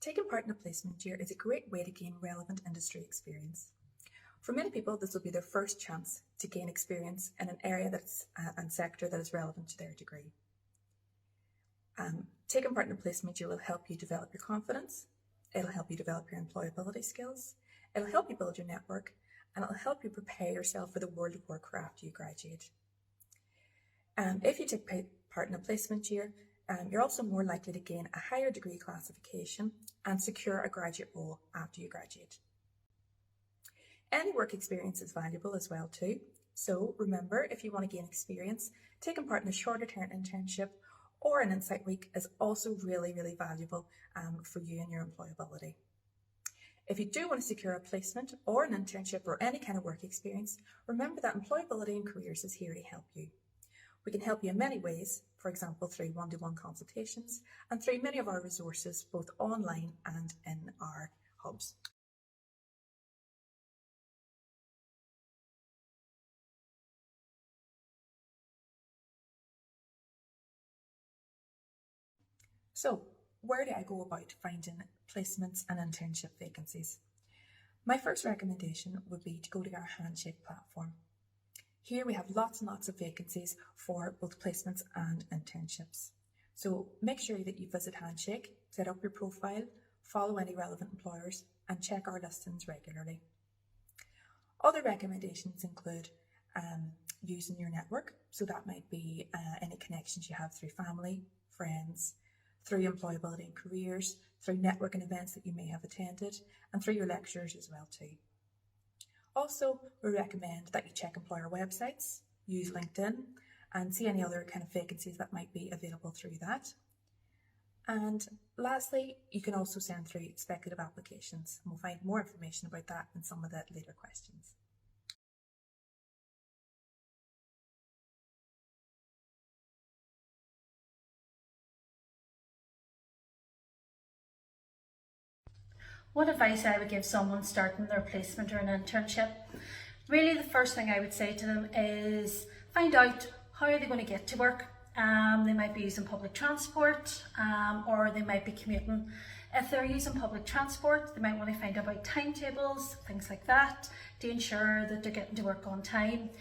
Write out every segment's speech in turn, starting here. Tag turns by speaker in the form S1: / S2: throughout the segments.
S1: Taking part in a placement year is a great way to gain relevant industry experience. For many people, this will be their first chance to gain experience in an area and sector that is relevant to their degree. Taking part in a placement year will help you develop your confidence, it'll help you develop your employability skills, it'll help you build your network, and it'll help you prepare yourself for the world of work after you graduate. If you take part in a placement year, you're also more likely to gain a higher degree classification and secure a graduate role after you graduate. Any work experience is valuable as well too. So remember, if you want to gain experience, taking part in a shorter term internship or an insight week is also really, really valuable for you and your employability. If you do want to secure a placement or an internship or any kind of work experience, remember that Employability and Careers is here to help you. We can help you in many ways, for example, through one-to-one consultations and through many of our resources, both online and in our hubs. So, where do I go about finding placements and internship vacancies? My first recommendation would be to go to our Handshake platform. Here we have lots and lots of vacancies for both placements and internships. So make sure that you visit Handshake, set up your profile, follow any relevant employers, and check our listings regularly. Other recommendations include using your network. So that might be any connections you have through family, friends, through Employability and Careers, through networking events that you may have attended, and through your lecturers as well too. Also, we recommend that you check employer websites, use LinkedIn, and see any other kind of vacancies that might be available through that. And lastly, you can also send through speculative applications, and we'll find more information about that in some of the later questions.
S2: What advice I would give someone starting their placement or an internship? Really, the first thing I would say to them is find out how are they going to get to work. They might be using public transport or they might be commuting. If they're using public transport, they might want to find out about timetables, things like that, to ensure that they're getting to work on time.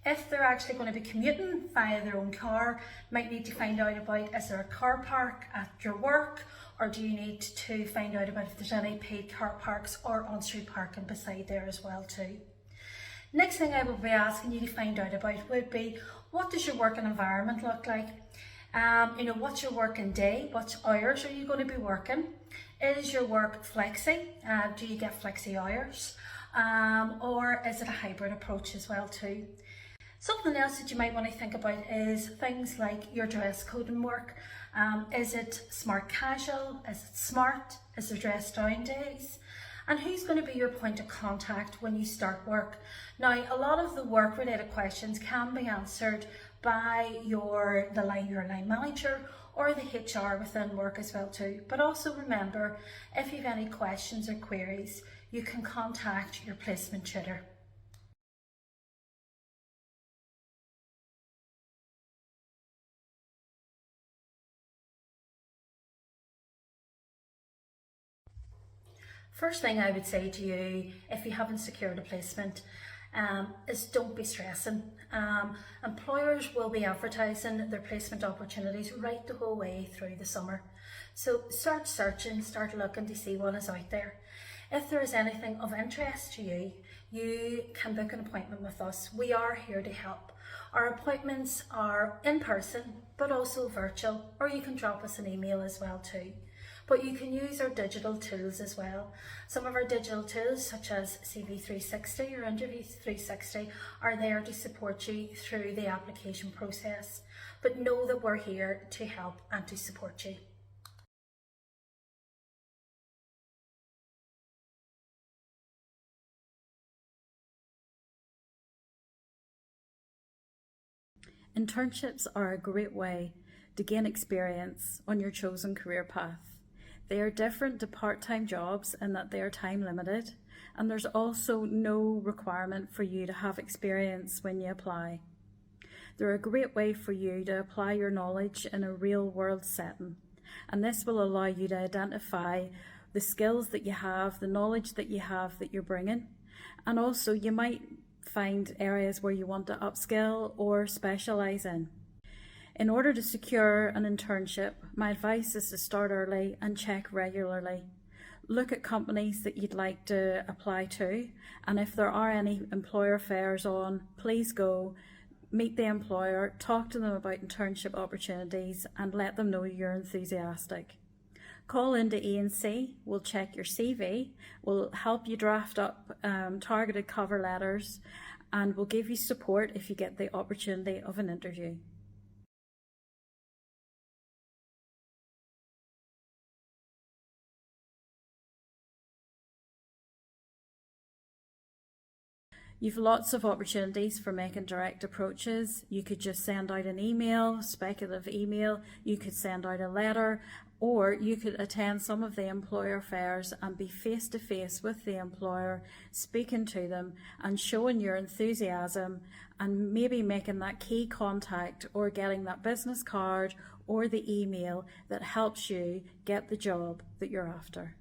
S2: If they're actually going to be commuting via their own car, might need to find out about, is there a car park at your work, or do you need to find out about if there's any paid car parks or on-street parking beside there as well too. Next thing I would be asking you to find out about would be, what does your working environment look like? What's your working day? What hours are you going to be working? Is your work flexi? Do you get flexi hours? Or is it a hybrid approach as well too? Something else that you might want to think about is things like your dress code and work. Is it smart casual? Is it smart? Is there dress down days? And who's going to be your point of contact when you start work? Now, a lot of the work related questions can be answered by your line manager or the HR within work as well too. But also remember, if you have any questions or queries, you can contact your placement tutor. First thing I would say to you, if you haven't secured a placement, is don't be stressing. Employers will be advertising their placement opportunities right the whole way through the summer. So start searching, start looking to see what is out there. If there is anything of interest to you, you can book an appointment with us. We are here to help. Our appointments are in person, but also virtual, or you can drop us an email as well too. But you can use our digital tools as well. Some of our digital tools, such as CV 360 or Interview 360, are there to support you through the application process. But know that we're here to help and to support you.
S3: Internships are a great way to gain experience on your chosen career path. They are different to part-time jobs in that they are time limited, and there's also no requirement for you to have experience when you apply. They're a great way for you to apply your knowledge in a real world setting, and this will allow you to identify the skills that you have, the knowledge that you have that you're bringing. And also you might find areas where you want to upskill or specialise in. In order to secure an internship, my advice is to start early and check regularly. Look at companies that you'd like to apply to, and if there are any employer fairs on, please go, meet the employer, talk to them about internship opportunities and let them know you're enthusiastic. Call into E&C, we'll check your CV, we'll help you draft up targeted cover letters, and we'll give you support if you get the opportunity of an interview. You've lots of opportunities for making direct approaches. You could just send out an email, speculative email, you could send out a letter, or you could attend some of the employer fairs and be face to face with the employer, speaking to them and showing your enthusiasm and maybe making that key contact or getting that business card or the email that helps you get the job that you're after.